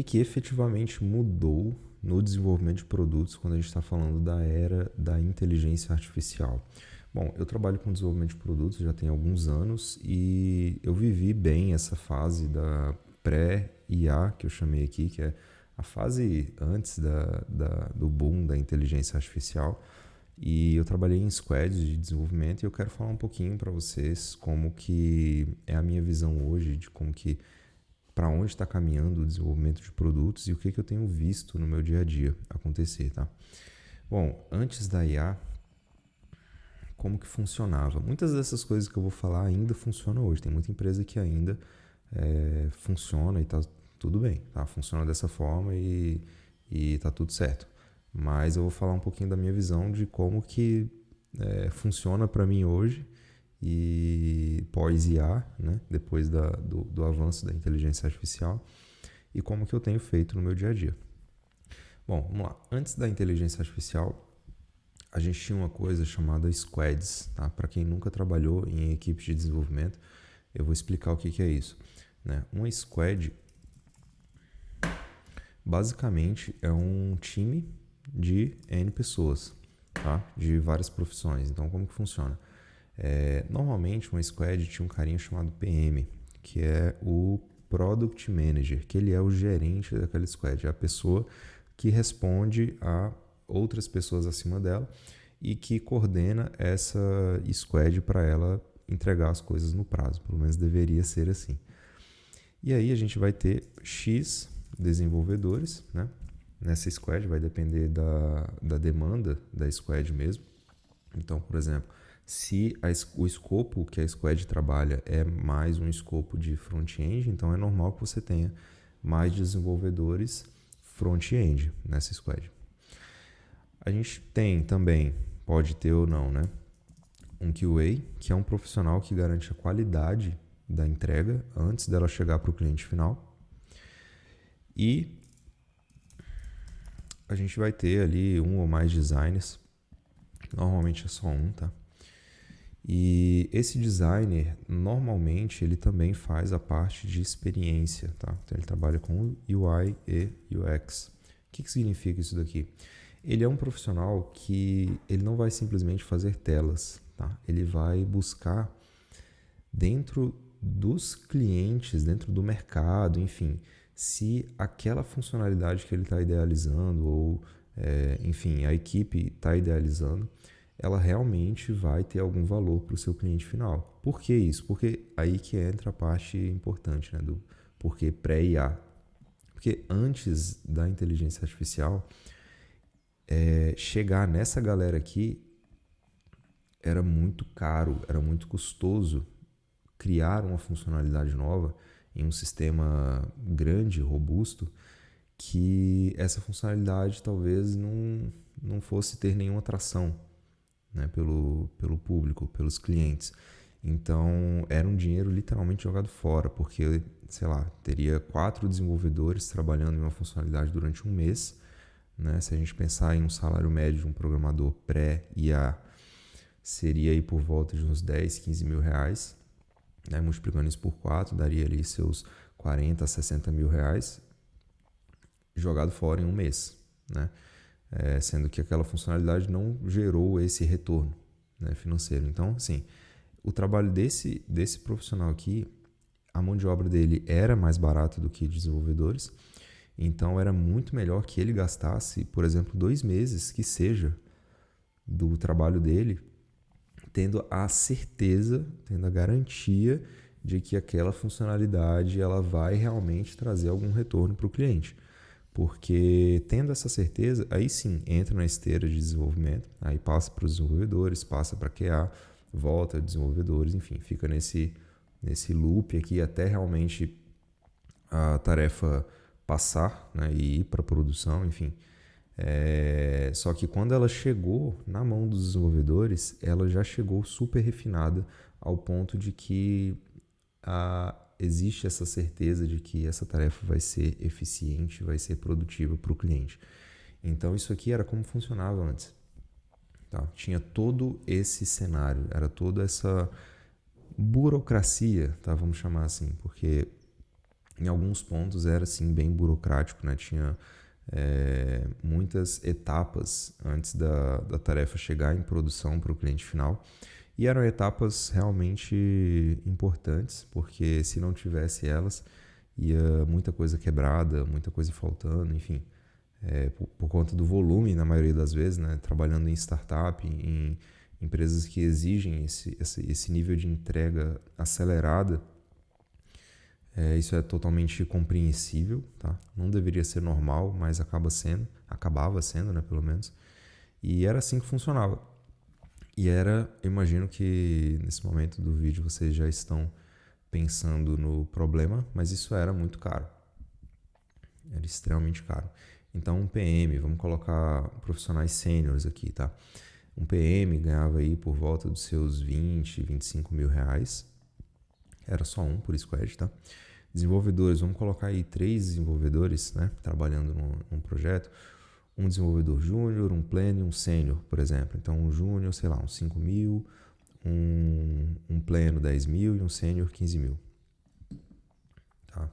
que efetivamente mudou no desenvolvimento de produtos quando a gente está falando da era da inteligência artificial? Bom, eu trabalho com desenvolvimento de produtos já tem alguns anos e eu vivi bem essa fase da pré-IA, que eu chamei aqui, que é a fase antes do boom da inteligência artificial. E eu trabalhei em squads de desenvolvimento e eu quero falar um pouquinho para vocês como que é a minha visão hoje de como que para onde está caminhando o desenvolvimento de produtos e o que, que eu tenho visto no meu dia a dia acontecer, tá? Bom, antes da IA, como que funcionava? Muitas dessas coisas que eu vou falar ainda funcionam hoje. Tem muita empresa que ainda funciona e tá tudo bem, tá? Funciona dessa forma e tá tudo certo. Mas eu vou falar um pouquinho da minha visão de como que funciona para mim hoje e pós-IA, né? Depois do avanço da inteligência artificial e como que eu tenho feito no meu dia a dia. Bom, vamos lá. Antes da inteligência artificial, a gente tinha uma coisa chamada squads, tá? Para quem nunca trabalhou em equipes de desenvolvimento, eu vou explicar o que, que é isso, né? Uma squad, basicamente, é um time de N pessoas, tá? De várias profissões. Então, como que funciona? Normalmente, uma squad tinha um carinha chamado PM, que é o Product Manager, que ele é o gerente daquela squad, é a pessoa que responde a outras pessoas acima dela e que coordena essa squad para ela entregar as coisas no prazo, pelo menos deveria ser assim. E aí a gente vai ter X desenvolvedores, né? Nessa squad vai depender da demanda da squad mesmo. Então, por exemplo, se o escopo que a squad trabalha é mais um escopo de front-end, então é normal que você tenha mais desenvolvedores front-end nessa squad. A gente tem também, pode ter ou não, né? Um QA, que é um profissional que garante a qualidade da entrega antes dela chegar para o cliente final. E a gente vai ter ali um ou mais designers, normalmente é só um, tá? E esse designer, normalmente, ele também faz a parte de experiência, tá? Então, ele trabalha com UI e UX. O que significa isso daqui? Ele é um profissional que ele não vai simplesmente fazer telas, tá? Ele vai buscar dentro dos clientes, dentro do mercado, enfim, se aquela funcionalidade que ele está idealizando ou, enfim, a equipe está idealizando, ela realmente vai ter algum valor para o seu cliente final. Por que isso? Porque aí que entra a parte importante, né, do porquê pré-IA. Porque antes da inteligência artificial, chegar nessa galera aqui era muito caro, era muito custoso criar uma funcionalidade nova em um sistema grande, robusto, que essa funcionalidade talvez não fosse ter nenhuma atração, né, pelo público, pelos clientes. Então, era um dinheiro literalmente jogado fora, porque, sei lá, teria 4 desenvolvedores trabalhando em uma funcionalidade durante um mês, né? Se a gente pensar em um salário médio de um programador pré-IA, seria aí por volta de uns 10, 15 mil reais, né? Multiplicando isso por 4, daria ali seus 40, 60 mil reais jogado fora em um mês, né? Sendo que aquela funcionalidade não gerou esse retorno, né, financeiro. Então, assim, o trabalho desse profissional aqui, a mão de obra dele era mais barata do que desenvolvedores, então era muito melhor que ele gastasse, por exemplo, 2 meses, que seja, do trabalho dele, tendo a certeza, tendo a garantia de que aquela funcionalidade ela vai realmente trazer algum retorno para o cliente. Porque tendo essa certeza, aí sim entra na esteira de desenvolvimento, aí passa para os desenvolvedores, passa para QA, volta desenvolvedores, enfim, fica nesse loop aqui até realmente a tarefa passar, né, e ir para a produção, enfim. Só que quando ela chegou na mão dos desenvolvedores, ela já chegou super refinada ao ponto de que existe essa certeza de que essa tarefa vai ser eficiente, vai ser produtiva para o cliente. Então isso aqui era como funcionava antes. Tá? Tinha todo esse cenário, era toda essa burocracia, tá? Vamos chamar assim, porque Em alguns pontos era assim bem burocrático, né? Tinha muitas etapas antes da tarefa chegar em produção para o cliente final. E eram etapas realmente importantes, porque se não tivesse elas, ia muita coisa quebrada, muita coisa faltando, enfim. Por conta do volume, na maioria das vezes, né? Trabalhando em startup, em empresas que exigem esse nível de entrega acelerada, isso é totalmente compreensível, tá? Não deveria ser normal, mas acabava sendo, né, pelo menos. E era assim que funcionava. E eu imagino que nesse momento do vídeo vocês já estão pensando no problema, mas isso era muito caro. Era extremamente caro. Então um PM, vamos colocar profissionais sêniores aqui, tá? Um PM ganhava aí por volta dos seus 20, 25 mil reais. Era só um por squad, tá? Desenvolvedores, vamos colocar aí 3 desenvolvedores, né, trabalhando num projeto. Um desenvolvedor júnior, um pleno e um sênior, por exemplo. Então, um júnior, sei lá, uns 5 mil, um pleno 10 mil e um sênior 15 mil. Tá?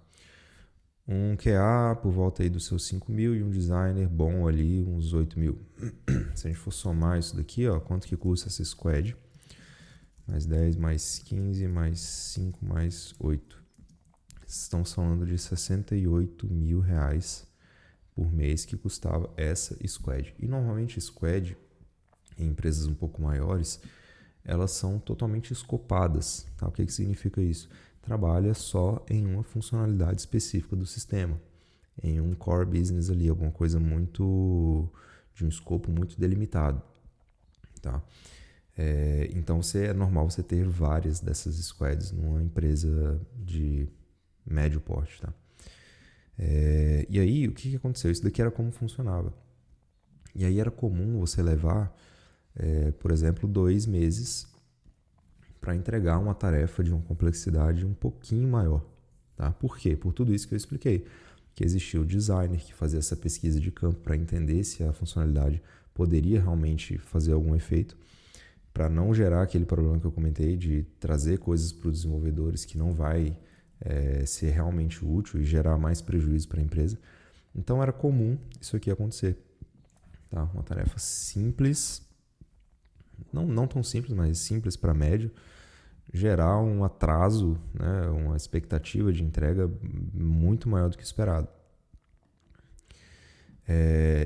Um QA por volta aí dos seus 5 mil e um designer bom ali, uns 8 mil. Se a gente for somar isso daqui, ó, quanto que custa essa squad? Mais 10, mais 15, mais 5, mais 8. Estamos falando de 68 mil reais por mês que custava essa squad. E normalmente squad, em empresas um pouco maiores, elas são totalmente escopadas. Tá? O que significa isso? Trabalha só em uma funcionalidade específica do sistema, em um core business ali, alguma coisa muito de um escopo muito delimitado. Tá? Então é normal você ter várias dessas squads numa empresa de médio porte. Tá? E aí, o que aconteceu? Isso daqui era como funcionava. E aí era comum você levar, por exemplo, 2 meses para entregar uma tarefa de uma complexidade um pouquinho maior. Tá? Por quê? Por tudo isso que eu expliquei. Que existia o designer que fazia essa pesquisa de campo para entender se a funcionalidade poderia realmente fazer algum efeito, para não gerar aquele problema que eu comentei de trazer coisas para os desenvolvedores que não vai ser realmente útil e gerar mais prejuízo para a empresa. Então era comum isso aqui acontecer. Tá? Uma tarefa simples, não tão simples, mas simples para médio, gerar um atraso, né, uma expectativa de entrega muito maior do que esperado.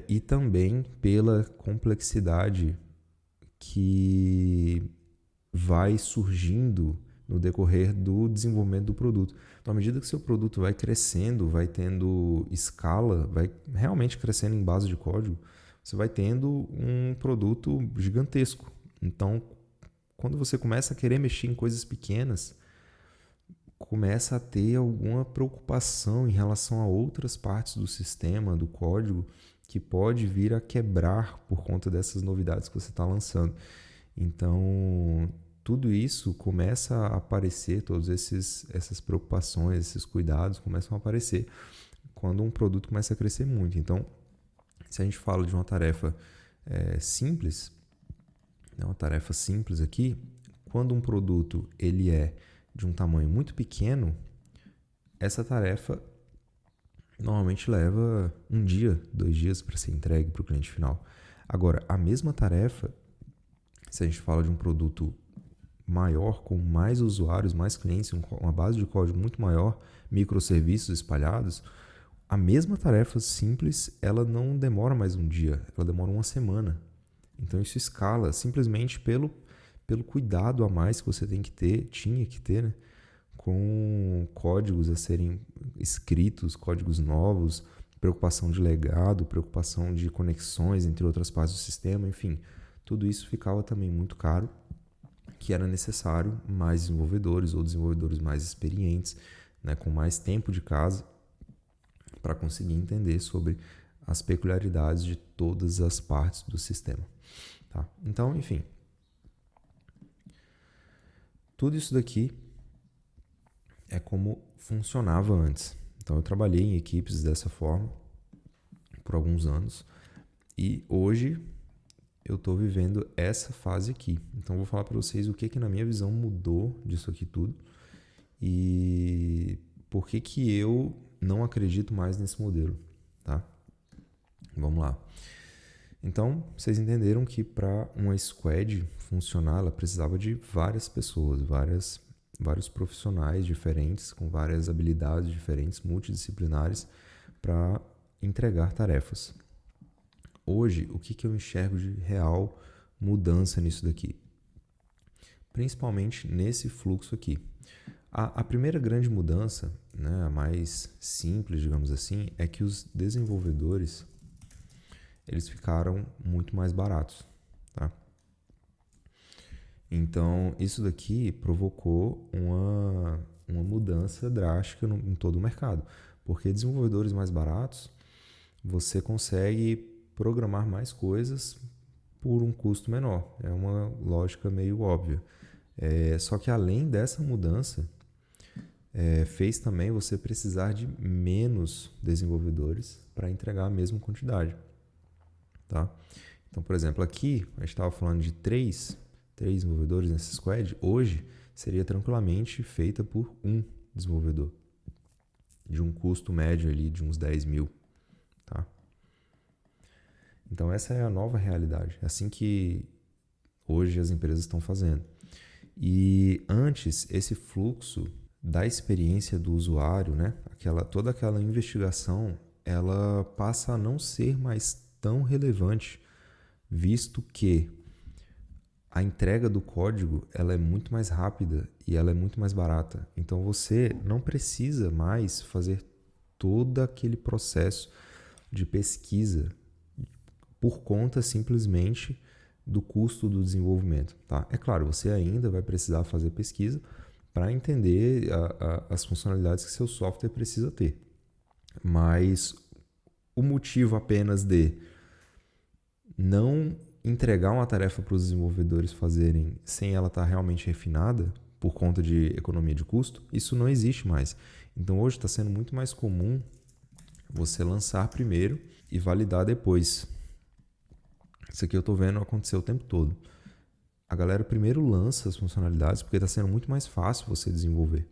E também pela complexidade que vai surgindo no decorrer do desenvolvimento do produto. Então, à medida que seu produto vai crescendo, vai tendo escala, vai realmente crescendo em base de código, você vai tendo um produto gigantesco. Então, quando você começa a querer mexer em coisas pequenas, começa a ter alguma preocupação em relação a outras partes do sistema, do código, que pode vir a quebrar por conta dessas novidades que você está lançando. Então, tudo isso começa a aparecer, todas essas preocupações, esses cuidados começam a aparecer quando um produto começa a crescer muito. Então, se a gente fala de uma tarefa simples, uma tarefa simples aqui, quando um produto ele é de um tamanho muito pequeno, essa tarefa normalmente leva 1 dia, 2 dias para ser entregue para o cliente final. Agora, a mesma tarefa, se a gente fala de um produto maior, com mais usuários, mais clientes, uma base de código muito maior, microserviços espalhados, a mesma tarefa simples, ela não demora mais 1 dia, ela demora 1 semana. Então isso escala simplesmente pelo cuidado a mais que você tinha que ter, né? Com códigos a serem escritos, códigos novos, preocupação de legado, preocupação de conexões entre outras partes do sistema, enfim, tudo isso ficava também muito caro, que era necessário mais desenvolvedores ou desenvolvedores mais experientes, né, com mais tempo de casa, para conseguir entender sobre as peculiaridades de todas as partes do sistema. Tá? Então, enfim, tudo isso daqui é como funcionava antes. Então, eu trabalhei em equipes dessa forma por alguns anos e hoje eu estou vivendo essa fase aqui. Então, eu vou falar para vocês o que na minha visão mudou disso aqui tudo e por que que eu não acredito mais nesse modelo, tá? Vamos lá. Então, vocês entenderam que para uma squad funcionar, ela precisava de várias pessoas, vários profissionais diferentes, com várias habilidades diferentes, multidisciplinares, para entregar tarefas. Hoje, o que eu enxergo de real mudança nisso daqui? Principalmente nesse fluxo aqui. A primeira grande mudança, né, a mais simples, digamos assim, é que os desenvolvedores eles ficaram muito mais baratos, tá? Então, isso daqui provocou uma mudança drástica em todo o mercado, porque desenvolvedores mais baratos, você consegue programar mais coisas por um custo menor. É uma lógica meio óbvia. Só que além dessa mudança, fez também você precisar de menos desenvolvedores para entregar a mesma quantidade. Tá? Então, por exemplo, aqui a gente estava falando de três desenvolvedores nessa squad. Hoje seria tranquilamente feita por um desenvolvedor, de um custo médio ali de uns 10 mil. Tá? Então, essa é a nova realidade. É assim que hoje as empresas estão fazendo. E antes, esse fluxo da experiência do usuário, né? Toda aquela investigação, ela passa a não ser mais tão relevante, visto que a entrega do código ela é muito mais rápida e ela é muito mais barata. Então você não precisa mais fazer todo aquele processo de pesquisa por conta simplesmente do custo do desenvolvimento. Tá? É claro, você ainda vai precisar fazer pesquisa para entender as funcionalidades que seu software precisa ter. Mas o motivo apenas de não entregar uma tarefa para os desenvolvedores fazerem sem ela estar realmente refinada, por conta de economia de custo, isso não existe mais. Então hoje está sendo muito mais comum você lançar primeiro e validar depois. Isso aqui eu estou vendo acontecer o tempo todo. A galera primeiro lança as funcionalidades porque está sendo muito mais fácil você desenvolver.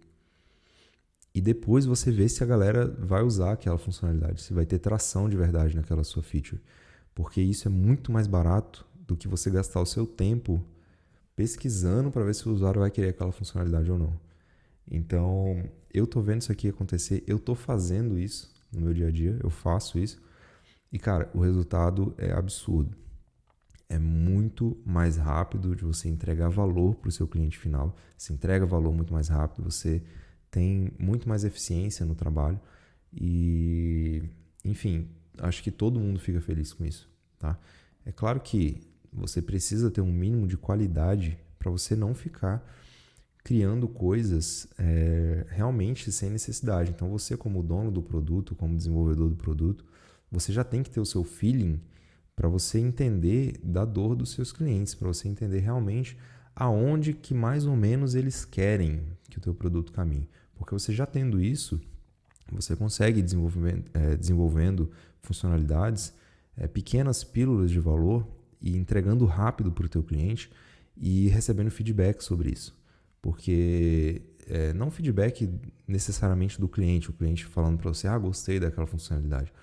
E depois você vê se a galera vai usar aquela funcionalidade, se vai ter tração de verdade naquela sua feature. Porque isso é muito mais barato do que você gastar o seu tempo pesquisando para ver se o usuário vai querer aquela funcionalidade ou não. Então, eu estou vendo isso aqui acontecer, eu estou fazendo isso no meu dia a dia, eu faço isso. E, cara, o resultado é absurdo. É muito mais rápido de você entregar valor para o seu cliente final. Você entrega valor muito mais rápido, você tem muito mais eficiência no trabalho. E, enfim, acho que todo mundo fica feliz com isso. Tá? É claro que você precisa ter um mínimo de qualidade para você não ficar criando coisas realmente sem necessidade. Então, você como dono do produto, como desenvolvedor do produto, você já tem que ter o seu feeling para você entender da dor dos seus clientes, para você entender realmente aonde que mais ou menos eles querem que o teu produto caminhe. Porque você já tendo isso, você consegue desenvolvendo funcionalidades, pequenas pílulas de valor e entregando rápido para o teu cliente e recebendo feedback sobre isso. Porque não feedback necessariamente do cliente, o cliente falando para você, gostei daquela funcionalidade.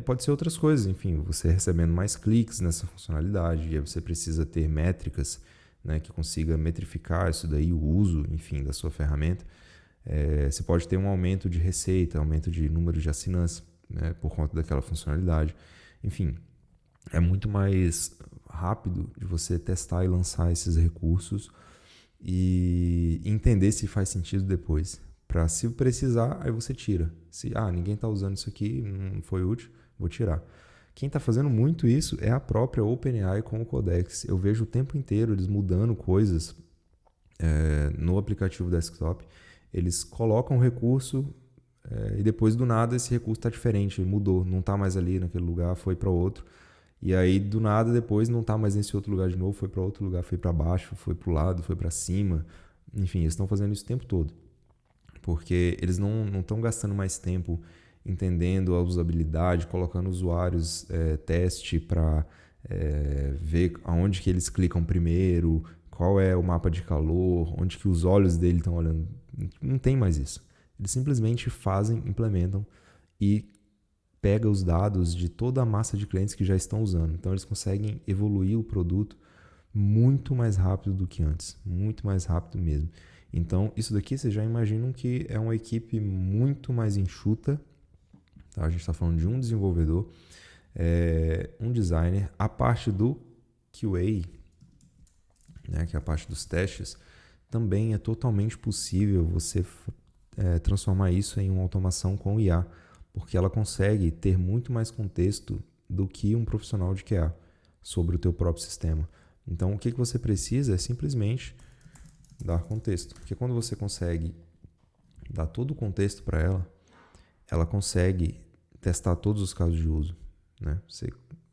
Pode ser outras coisas, enfim, você recebendo mais cliques nessa funcionalidade, e aí você precisa ter métricas, né, que consiga metrificar isso daí, o uso, enfim, da sua ferramenta. Você pode ter um aumento de receita, aumento de número de assinantes, né, por conta daquela funcionalidade. Enfim, é muito mais rápido de você testar e lançar esses recursos e entender se faz sentido depois. Para se precisar, aí você tira. Se ninguém está usando isso aqui, não foi útil, vou tirar. Quem está fazendo muito isso é a própria OpenAI com o Codex. Eu vejo o tempo inteiro eles mudando coisas no aplicativo desktop. Eles colocam um recurso e depois do nada esse recurso está diferente, mudou, não está mais ali naquele lugar, foi para outro. E aí do nada depois não está mais nesse outro lugar de novo, foi para outro lugar, foi para baixo, foi para o lado, foi para cima. Enfim, eles estão fazendo isso o tempo todo. Porque eles não estão gastando mais tempo entendendo a usabilidade, colocando usuários teste para ver aonde que eles clicam primeiro, qual é o mapa de calor, onde que os olhos dele estão olhando. Não tem mais isso. Eles simplesmente fazem, implementam e pega os dados de toda a massa de clientes que já estão usando. Então eles conseguem evoluir o produto muito mais rápido do que antes, muito mais rápido mesmo. Então isso daqui vocês já imaginam que é uma equipe muito mais enxuta, tá? A gente está falando de um desenvolvedor, um designer, a parte do QA, né, que é a parte dos testes, também é totalmente possível você transformar isso em uma automação com IA, porque ela consegue ter muito mais contexto do que um profissional de QA sobre o teu próprio sistema. Então, o que você precisa é simplesmente dar contexto, porque quando você consegue dar todo o contexto para ela, ela consegue testar todos os casos de uso, né?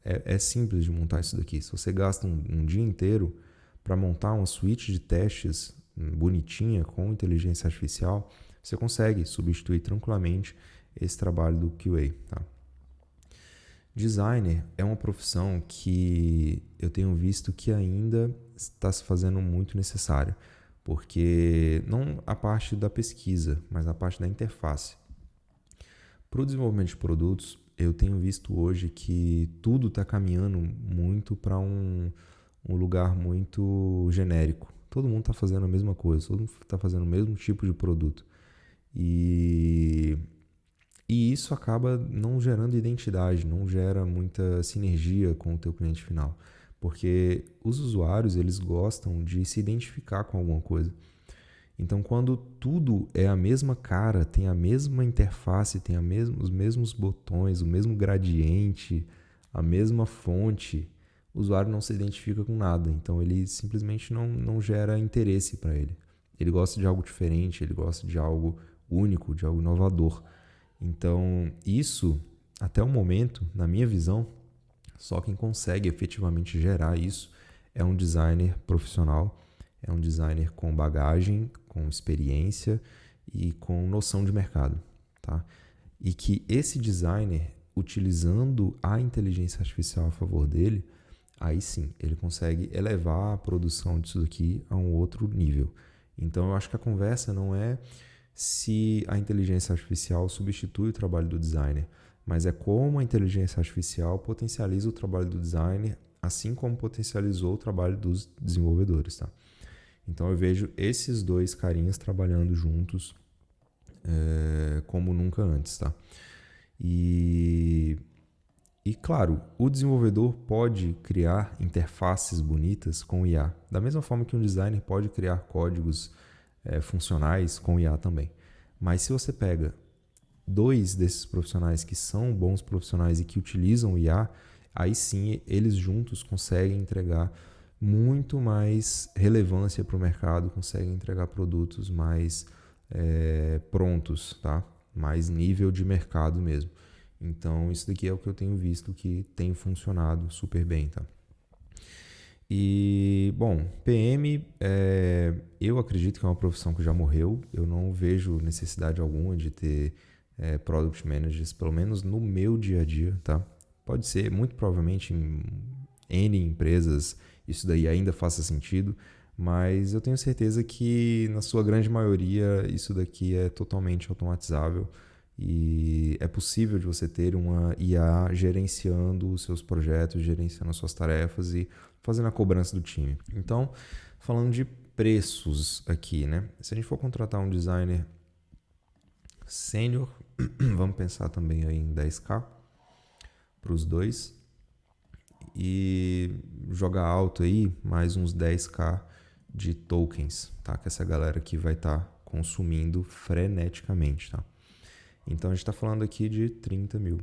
É simples de montar isso daqui. Se você gasta um dia inteiro para montar uma suite de testes bonitinha com inteligência artificial, você consegue substituir tranquilamente esse trabalho do QA. Tá? Designer é uma profissão que eu tenho visto que ainda está se fazendo muito necessária, porque não a parte da pesquisa, mas a parte da interface. Para o desenvolvimento de produtos, eu tenho visto hoje que tudo está caminhando muito para um lugar muito genérico. Todo mundo está fazendo a mesma coisa, todo mundo está fazendo o mesmo tipo de produto. E isso acaba não gerando identidade, não gera muita sinergia com o teu cliente final. Porque os usuários, eles gostam de se identificar com alguma coisa. Então, quando tudo é a mesma cara, tem a mesma interface, tem os mesmos botões, o mesmo gradiente, a mesma fonte, o usuário não se identifica com nada. Então, ele simplesmente não gera interesse para ele. Ele gosta de algo diferente, ele gosta de algo único, de algo inovador. Então, isso, até o momento, na minha visão, só quem consegue efetivamente gerar isso é um designer profissional, é um designer com bagagem, com experiência e com noção de mercado. Tá? E que esse designer, utilizando a inteligência artificial a favor dele, aí sim, ele consegue elevar a produção disso daqui a um outro nível. Então, eu acho que a conversa não é se a inteligência artificial substitui o trabalho do designer, mas é como a inteligência artificial potencializa o trabalho do designer, assim como potencializou o trabalho dos desenvolvedores. Tá? Então eu vejo esses dois carinhas trabalhando juntos como nunca antes. Tá? E claro, o desenvolvedor pode criar interfaces bonitas com IA, da mesma forma que um designer pode criar códigos funcionais com IA também. Mas se você pega dois desses profissionais que são bons profissionais e que utilizam IA, aí sim eles juntos conseguem entregar muito mais relevância para o mercado, conseguem entregar produtos mais prontos, tá? Mais nível de mercado mesmo. Então isso daqui é o que eu tenho visto que tem funcionado super bem, tá? E, bom, PM, eu acredito que é uma profissão que já morreu. Eu não vejo necessidade alguma de ter Product Managers, pelo menos no meu dia a dia, tá? Pode ser, muito provavelmente em N empresas isso daí ainda faça sentido, mas eu tenho certeza que na sua grande maioria isso daqui é totalmente automatizável e é possível de você ter uma IA gerenciando os seus projetos, gerenciando as suas tarefas e fazendo a cobrança do time. Então, falando de preços aqui, né? Se a gente for contratar um designer sênior, vamos pensar também aí em 10k para os dois e jogar alto aí mais uns 10k de tokens, tá? Que essa galera aqui vai estar consumindo freneticamente, tá? Então a gente está falando aqui de 30 mil.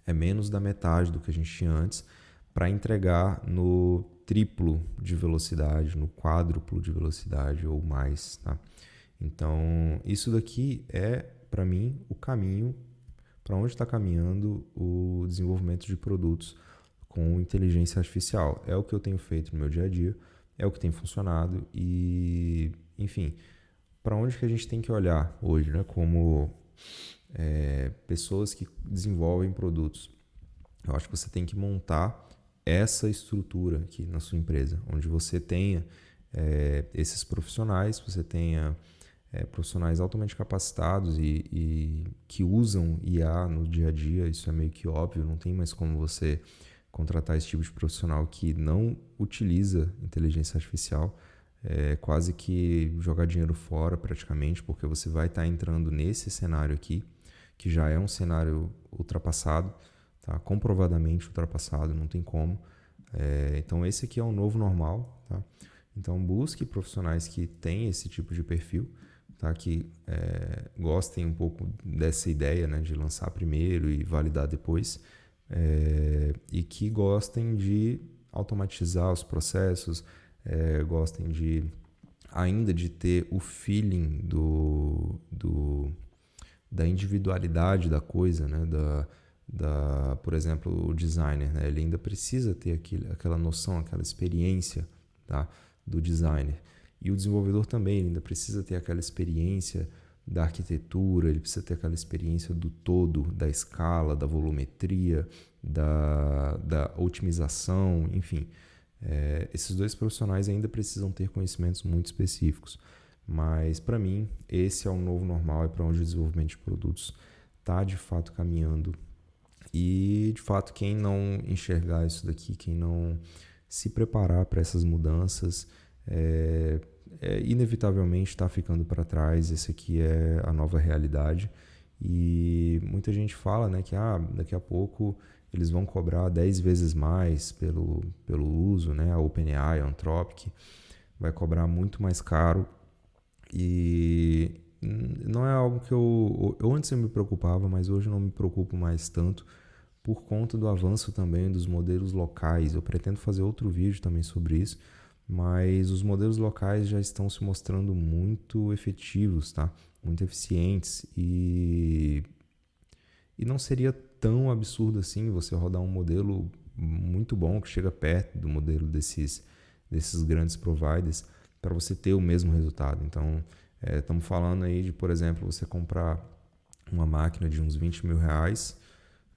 É menos da metade do que a gente tinha antes para entregar no triplo de velocidade, no quádruplo de velocidade ou mais, tá? Então, isso daqui é, para mim, o caminho para onde está caminhando o desenvolvimento de produtos com inteligência artificial. É o que eu tenho feito no meu dia a dia, é o que tem funcionado e, enfim, para onde que a gente tem que olhar hoje, né? Como pessoas que desenvolvem produtos. Eu acho que você tem que montar essa estrutura aqui na sua empresa, onde você tenha esses profissionais, você tenha profissionais altamente capacitados e que usam IA no dia a dia. Isso é meio que óbvio, não tem mais como você contratar esse tipo de profissional que não utiliza inteligência artificial. É quase que jogar dinheiro fora praticamente, porque você vai estar entrando nesse cenário aqui, que já é um cenário ultrapassado, tá? Comprovadamente ultrapassado, não tem como. Então esse aqui é o novo normal, tá? Então busque profissionais que têm esse tipo de perfil, tá? Que gostem um pouco dessa ideia, né? De lançar primeiro e validar depois, e que gostem de automatizar os processos, gostem ainda de ter o feeling da individualidade da coisa, né? Por exemplo, o designer, né? Ele ainda precisa ter aquela noção, aquela experiência, tá? Do designer. E o desenvolvedor também, ele ainda precisa ter aquela experiência da arquitetura, ele precisa ter aquela experiência do todo, da escala, da volumetria, da otimização, enfim. Esses dois profissionais ainda precisam ter conhecimentos muito específicos. Mas, para mim, esse é o novo normal, é para onde o desenvolvimento de produtos está, de fato, caminhando. E, de fato, quem não enxergar isso daqui, quem não se preparar para essas mudanças, inevitavelmente está ficando para trás. Esse aqui é a nova realidade. E muita gente fala, né, que daqui a pouco eles vão cobrar 10 vezes mais pelo uso, né? A OpenAI, a Anthropic, vai cobrar muito mais caro. E não é algo que eu antes eu me preocupava, mas hoje eu não me preocupo mais tanto, por conta do avanço também dos modelos locais. Eu pretendo fazer outro vídeo também sobre isso, mas os modelos locais já estão se mostrando muito efetivos, tá? Muito eficientes, e não seria tão absurdo assim você rodar um modelo muito bom que chega perto do modelo desses grandes providers para você ter o mesmo resultado. Então, estamos falando aí de, por exemplo, você comprar uma máquina de uns 20 mil reais,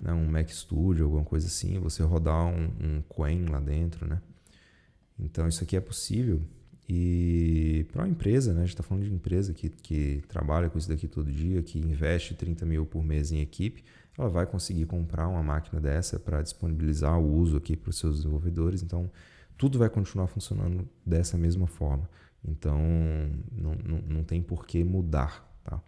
né, um Mac Studio, alguma coisa assim, você rodar um Qwen lá dentro, né? Então, isso aqui é possível. E para uma empresa, né, a gente está falando de empresa que trabalha com isso daqui todo dia, que investe 30 mil por mês em equipe, ela vai conseguir comprar uma máquina dessa para disponibilizar o uso aqui para os seus desenvolvedores. Então, tudo vai continuar funcionando dessa mesma forma. Então, não tem por que mudar, tá?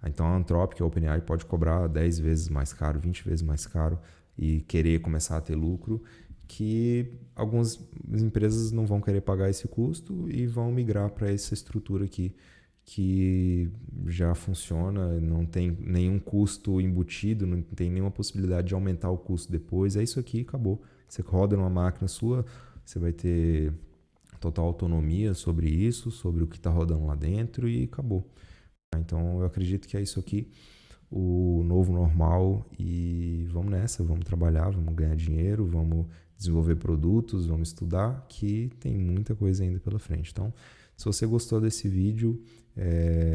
Então, a Anthropic, a OpenAI, pode cobrar 10 vezes mais caro, 20 vezes mais caro e querer começar a ter lucro, que algumas empresas não vão querer pagar esse custo e vão migrar para essa estrutura aqui que já funciona, não tem nenhum custo embutido, não tem nenhuma possibilidade de aumentar o custo depois. É isso aqui, acabou. Você roda numa máquina sua, você vai ter total autonomia sobre isso, sobre o que está rodando lá dentro, e acabou. Então eu acredito que é isso aqui, o novo normal, e vamos nessa, vamos trabalhar, vamos ganhar dinheiro, vamos desenvolver produtos, vamos estudar, que tem muita coisa ainda pela frente. Então, se você gostou desse vídeo,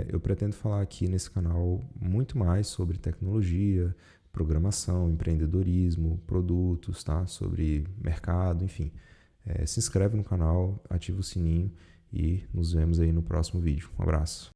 eu pretendo falar aqui nesse canal muito mais sobre tecnologia, programação, empreendedorismo, produtos, tá? Sobre mercado, enfim. Se inscreve no canal, ativa o sininho e nos vemos aí no próximo vídeo. Um abraço.